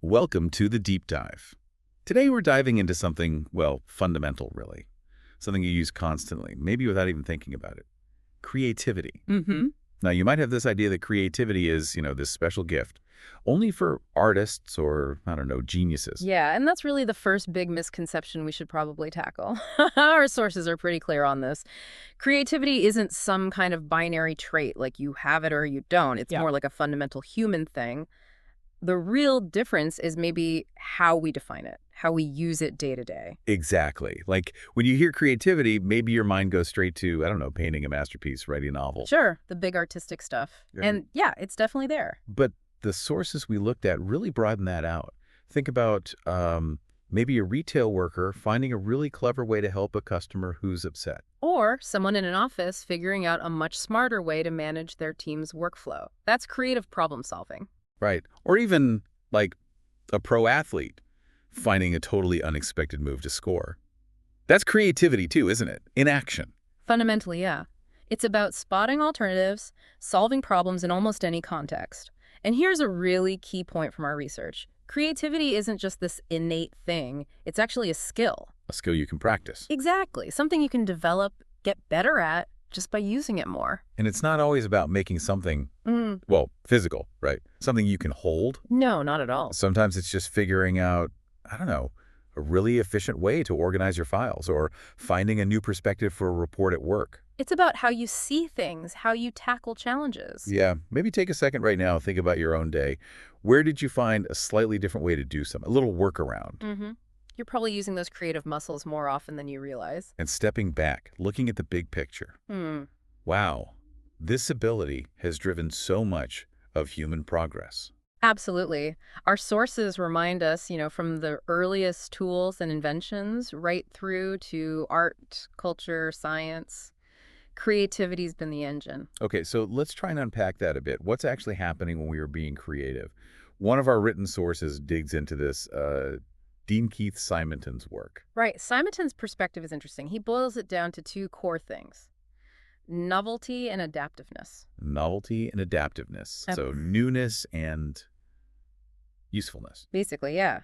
Welcome to the deep dive. Today we're diving into something, well, fundamental really. Something you use constantly, maybe without even thinking about it. Creativity. Mm-hmm. Now you might have this idea that creativity is, this special gift, only for artists or, I don't know, geniuses. Yeah, and that's really the first big misconception we should probably tackle. Our sources are pretty clear on this. Creativity isn't some kind of binary trait, like you have it or you don't. It's Yeah. more like a fundamental human thing. The real difference is maybe how we define it, how we use it day to day. Exactly. Like when you hear creativity, maybe your mind goes straight to, I don't know, painting a masterpiece, writing a novel. Sure, the big artistic stuff. Yeah. And yeah, it's definitely there. But the sources we looked at really broaden that out. Think about maybe a retail worker finding a really clever way to help a customer who's upset. Or someone in an office figuring out a much smarter way to manage their team's workflow. That's creative problem solving. Right. Or even like a pro athlete finding a totally unexpected move to score. That's creativity too, isn't it? In action. Fundamentally, yeah. It's about spotting alternatives, solving problems in almost any context. And here's a really key point from our research. Creativity isn't just this innate thing. It's actually a skill. A skill you can practice. Exactly. Something you can develop, get better at, just by using it more. And it's not always about making something, Mm. well, physical, right? Something you can hold. No, not at all. Sometimes it's just figuring out, I don't know, a really efficient way to organize your files or finding a new perspective for a report at work. It's about how you see things, how you tackle challenges. Yeah, maybe take a second right now and think about your own day. Where did you find a slightly different way to do something, a little workaround? Mm-hmm. You're probably using those creative muscles more often than you realize. And stepping back, looking at the big picture. Wow, this ability has driven so much of human progress. Absolutely. Our sources remind us, from the earliest tools and inventions right through to art, culture, science. Creativity's been the engine. Okay, so let's try and unpack that a bit. What's actually happening when we are being creative? One of our written sources digs into this, Dean Keith Simonton's work. Right. Simonton's perspective is interesting. He boils it down to two core things: novelty and adaptiveness. Novelty and adaptiveness. Yep. So newness and usefulness. Basically, yeah.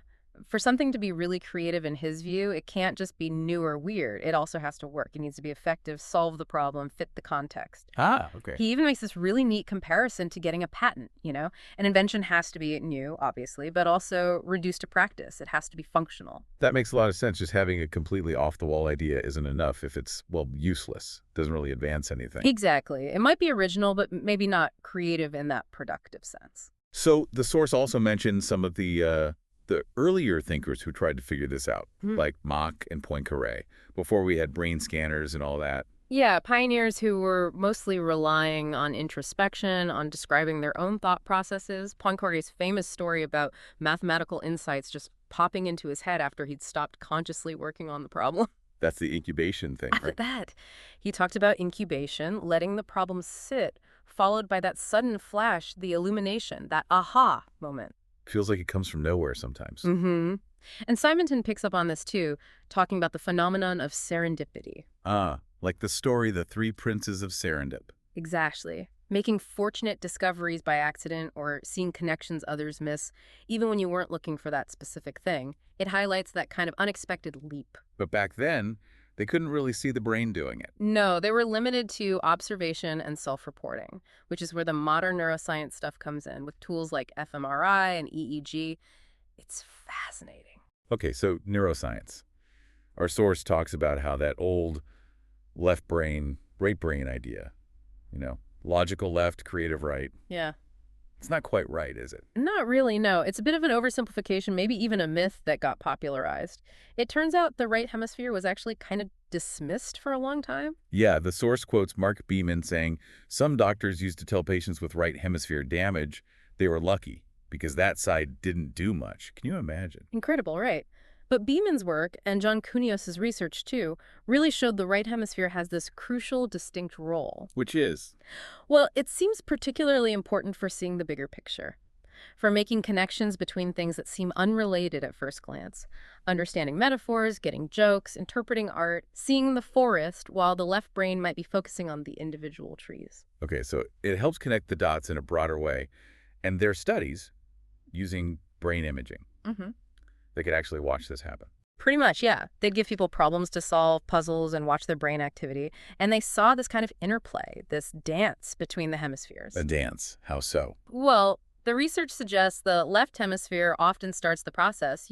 For something to be really creative in his view, it can't just be new or weird. It also has to work. It needs to be effective, solve the problem, fit the context. Ah, okay. He even makes this really neat comparison to getting a patent, An invention has to be new, obviously, but also reduced to practice. It has to be functional. That makes a lot of sense. Just having a completely off-the-wall idea isn't enough if it's, well, useless. Doesn't really advance anything. Exactly. It might be original, but maybe not creative in that productive sense. So the source also mentioned some of the earlier thinkers who tried to figure this out, like Mach and Poincaré, before we had brain scanners and all that. Yeah, pioneers who were mostly relying on introspection, on describing their own thought processes. Poincaré's famous story about mathematical insights just popping into his head after he'd stopped consciously working on the problem. That's the incubation thing, right? That. He talked about incubation, letting the problem sit, followed by that sudden flash, the illumination, that aha moment. Feels like it comes from nowhere sometimes. Mm-hmm. And Simonton picks up on this too, talking about the phenomenon of serendipity. Ah, like the story The Three Princes of Serendip. Exactly. Making fortunate discoveries by accident or seeing connections others miss, even when you weren't looking for that specific thing. It highlights that kind of unexpected leap. But back then, they couldn't really see the brain doing it. No, they were limited to observation and self-reporting, which is where the modern neuroscience stuff comes in, with tools like fMRI and EEG. It's fascinating. Okay, so neuroscience. Our source talks about how that old left brain, right brain idea, logical left, creative right. Yeah. It's not quite right, is it? Not really, no. It's a bit of an oversimplification, maybe even a myth that got popularized. It turns out the right hemisphere was actually kind of dismissed for a long time. Yeah, the source quotes Mark Beeman saying some doctors used to tell patients with right hemisphere damage they were lucky because that side didn't do much. Can you imagine? Incredible, right? But Beeman's work, and John Cunios's research too, really showed the right hemisphere has this crucial, distinct role. Which is? Well, it seems particularly important for seeing the bigger picture, for making connections between things that seem unrelated at first glance, understanding metaphors, getting jokes, interpreting art, seeing the forest while the left brain might be focusing on the individual trees. Okay, so it helps connect the dots in a broader way. And their studies, using brain imaging. Hmm. They could actually watch this happen. Pretty much, yeah. They'd give people problems to solve, puzzles, and watch their brain activity. And they saw this kind of interplay, this dance between the hemispheres. A dance. How so? Well, the research suggests the left hemisphere often starts the process,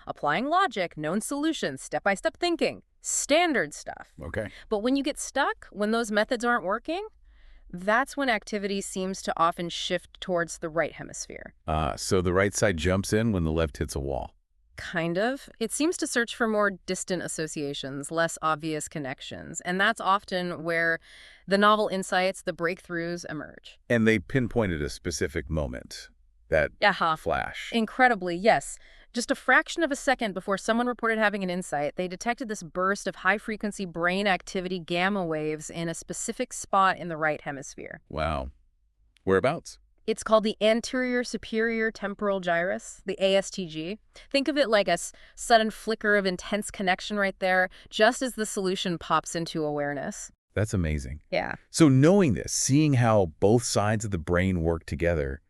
applying logic, known solutions, step-by-step thinking, standard stuff. Okay. But when you get stuck, when those methods aren't working, that's when activity seems to often shift towards the right hemisphere. So the right side jumps in when the left hits a wall. Kind of. It seems to search for more distant associations, less obvious connections, and that's often where the novel insights, the breakthroughs emerge. And they pinpointed a specific moment, that Aha. flash. Incredibly, yes. Just a fraction of a second before someone reported having an insight, they detected this burst of high-frequency brain activity gamma waves in a specific spot in the right hemisphere. Wow. Whereabouts? It's called the anterior superior temporal gyrus, the ASTG. Think of it like a sudden flicker of intense connection right there, just as the solution pops into awareness. That's amazing. Yeah. So knowing this, seeing how both sides of the brain work together,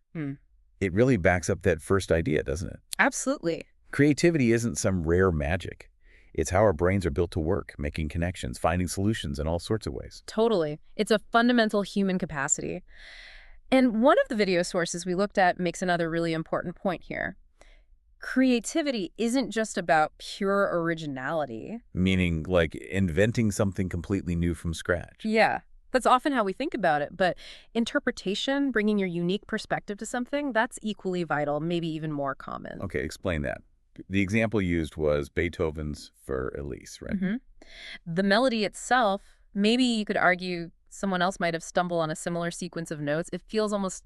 it really backs up that first idea, doesn't it? Absolutely. Creativity isn't some rare magic. It's how our brains are built to work, making connections, finding solutions in all sorts of ways. Totally. It's a fundamental human capacity. And one of the video sources we looked at makes another really important point here. Creativity isn't just about pure originality. Meaning, like, inventing something completely new from scratch. Yeah, that's often how we think about it. But interpretation, bringing your unique perspective to something, that's equally vital, maybe even more common. Okay, explain that. The example used was Beethoven's for Elise, right? The melody itself, maybe you could argue someone else might have stumbled on a similar sequence of notes. It feels almost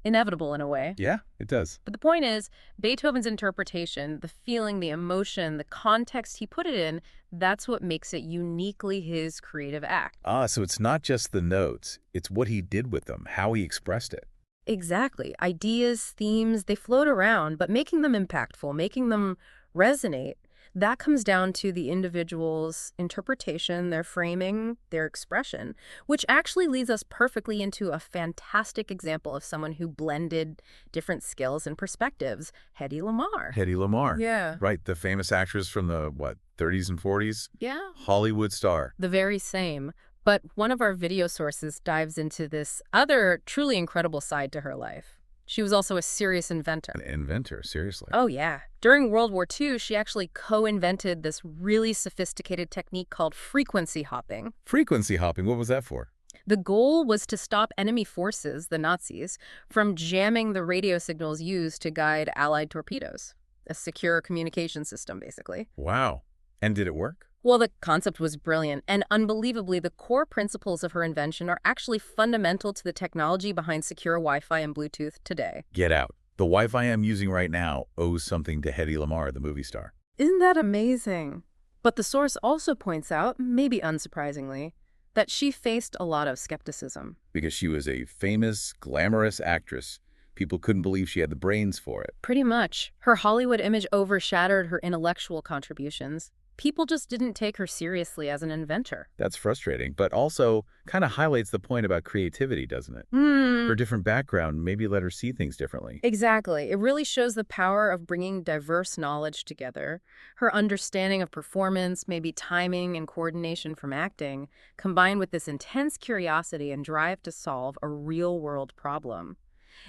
inevitable in a way. Yeah, it does. But the point is, Beethoven's interpretation, the feeling, the emotion, the context he put it in, that's what makes it uniquely his creative act. So it's not just the notes, it's what he did with them, how he expressed it. Exactly. Ideas, themes, they float around, but making them impactful, making them resonate, that comes down to the individual's interpretation, their framing, their expression, which actually leads us perfectly into a fantastic example of someone who blended different skills and perspectives, Hedy Lamarr. Hedy Lamarr. Yeah. Right, the famous actress from the, 30s and 40s? Yeah. Hollywood star. The very same. But one of our video sources dives into this other truly incredible side to her life. She was also a serious inventor. An inventor, seriously. Oh, yeah. During World War II, she actually co-invented this really sophisticated technique called frequency hopping. Frequency hopping, what was that for? The goal was to stop enemy forces, the Nazis, from jamming the radio signals used to guide Allied torpedoes. A secure communication system, basically. Wow. And did it work? Well, the concept was brilliant, and unbelievably, the core principles of her invention are actually fundamental to the technology behind secure Wi-Fi and Bluetooth today. Get out. The Wi-Fi I'm using right now owes something to Hedy Lamarr, the movie star. Isn't that amazing? But the source also points out, maybe unsurprisingly, that she faced a lot of skepticism. Because she was a famous, glamorous actress. People couldn't believe she had the brains for it. Pretty much. Her Hollywood image overshadowed her intellectual contributions. People just didn't take her seriously as an inventor. That's frustrating, but also kind of highlights the point about creativity, doesn't it? Her different background maybe let her see things differently. Exactly. It really shows the power of bringing diverse knowledge together. Her understanding of performance, maybe timing and coordination from acting, combined with this intense curiosity and drive to solve a real-world problem.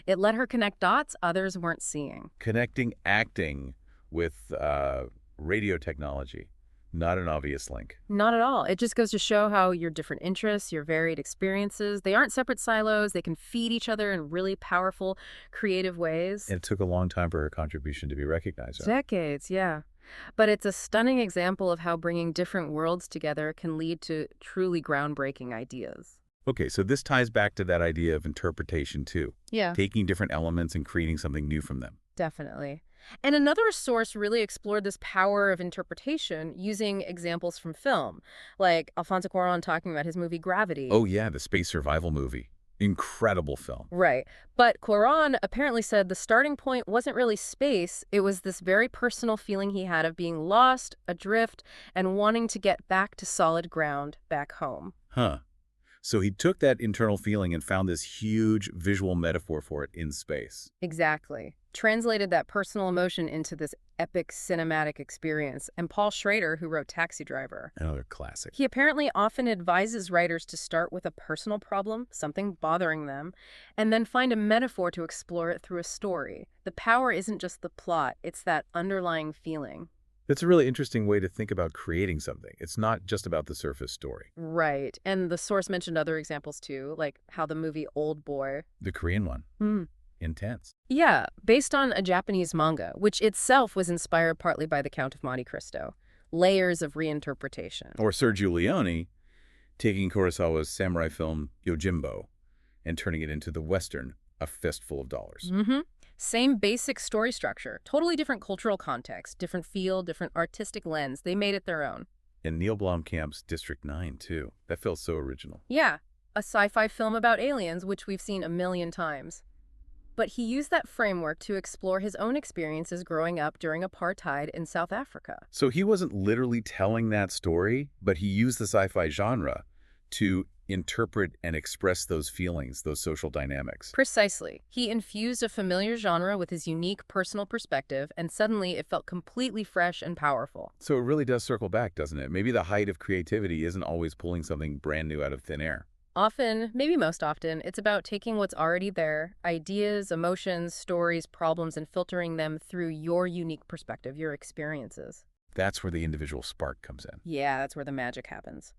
It let her connect dots others weren't seeing. Connecting acting with radio technology. Not an obvious link. Not at all. It just goes to show how your different interests, your varied experiences, they aren't separate silos. They can feed each other in really powerful, creative ways. It took a long time for her contribution to be recognized. Decades, yeah. But it's a stunning example of how bringing different worlds together can lead to truly groundbreaking ideas. Okay, so this ties back to that idea of interpretation too. Yeah. Taking different elements and creating something new from them. Definitely. And another source really explored this power of interpretation using examples from film, like Alfonso Cuarón talking about his movie Gravity. Oh yeah, the space survival movie. Incredible film. Right. But Cuarón apparently said the starting point wasn't really space. It was this very personal feeling he had of being lost, adrift, and wanting to get back to solid ground, back home. Huh. So he took that internal feeling and found this huge visual metaphor for it in space. Exactly. translated that personal emotion into this epic cinematic experience. And Paul Schrader, who wrote Taxi Driver, Another classic. he apparently often advises writers to start with a personal problem, something bothering them, and then find a metaphor to explore it through a story. The power isn't just the plot, it's that underlying feeling. That's a really interesting way to think about creating something. It's not just about the surface story. Right. And the source mentioned other examples too, like how the movie Old Boy. The Korean one. Hmm. Intense. Yeah, based on a Japanese manga, which itself was inspired partly by The Count of Monte Cristo. Layers of reinterpretation. Or Sergio Leone taking Kurosawa's samurai film Yojimbo and turning it into the Western, A Fistful of Dollars. Mm-hmm. Same basic story structure, totally different cultural context, different feel, different artistic lens. They made it their own. And Neil Blomkamp's District 9, too. That felt so original. Yeah, a sci-fi film about aliens, which we've seen a million times. But he used that framework to explore his own experiences growing up during apartheid in South Africa. So he wasn't literally telling that story, but he used the sci-fi genre to interpret and express those feelings, those social dynamics. Precisely. He infused a familiar genre with his unique personal perspective, and suddenly it felt completely fresh and powerful. So it really does circle back, doesn't it? Maybe the height of creativity isn't always pulling something brand new out of thin air. Often, maybe most often, it's about taking what's already there, ideas, emotions, stories, problems, and filtering them through your unique perspective, your experiences. That's where the individual spark comes in. Yeah, that's where the magic happens.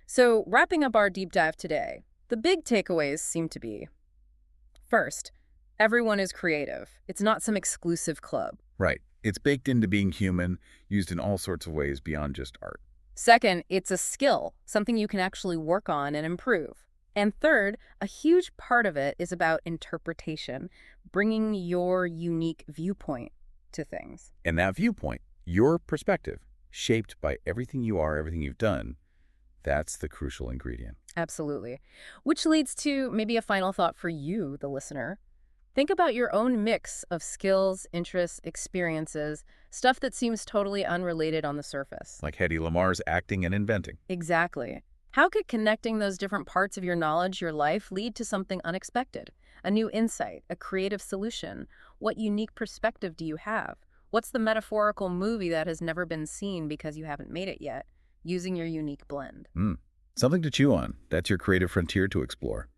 So, wrapping up our deep dive today, the big takeaways seem to be: first, everyone is creative. It's not some exclusive club. Right. It's baked into being human, used in all sorts of ways beyond just art. Second, it's a skill, something you can actually work on and improve. And third, a huge part of it is about interpretation, bringing your unique viewpoint to things. And that viewpoint, your perspective, shaped by everything you are, everything you've done, that's the crucial ingredient. Absolutely. Which leads to maybe a final thought for you, the listener. Think about your own mix of skills, interests, experiences, stuff that seems totally unrelated on the surface. Like Hedy Lamar's acting and inventing. Exactly. How could connecting those different parts of your knowledge, your life, lead to something unexpected? A new insight, a creative solution? What unique perspective do you have? What's the metaphorical movie that has never been seen because you haven't made it yet, using your unique blend? Something to chew on. That's your creative frontier to explore.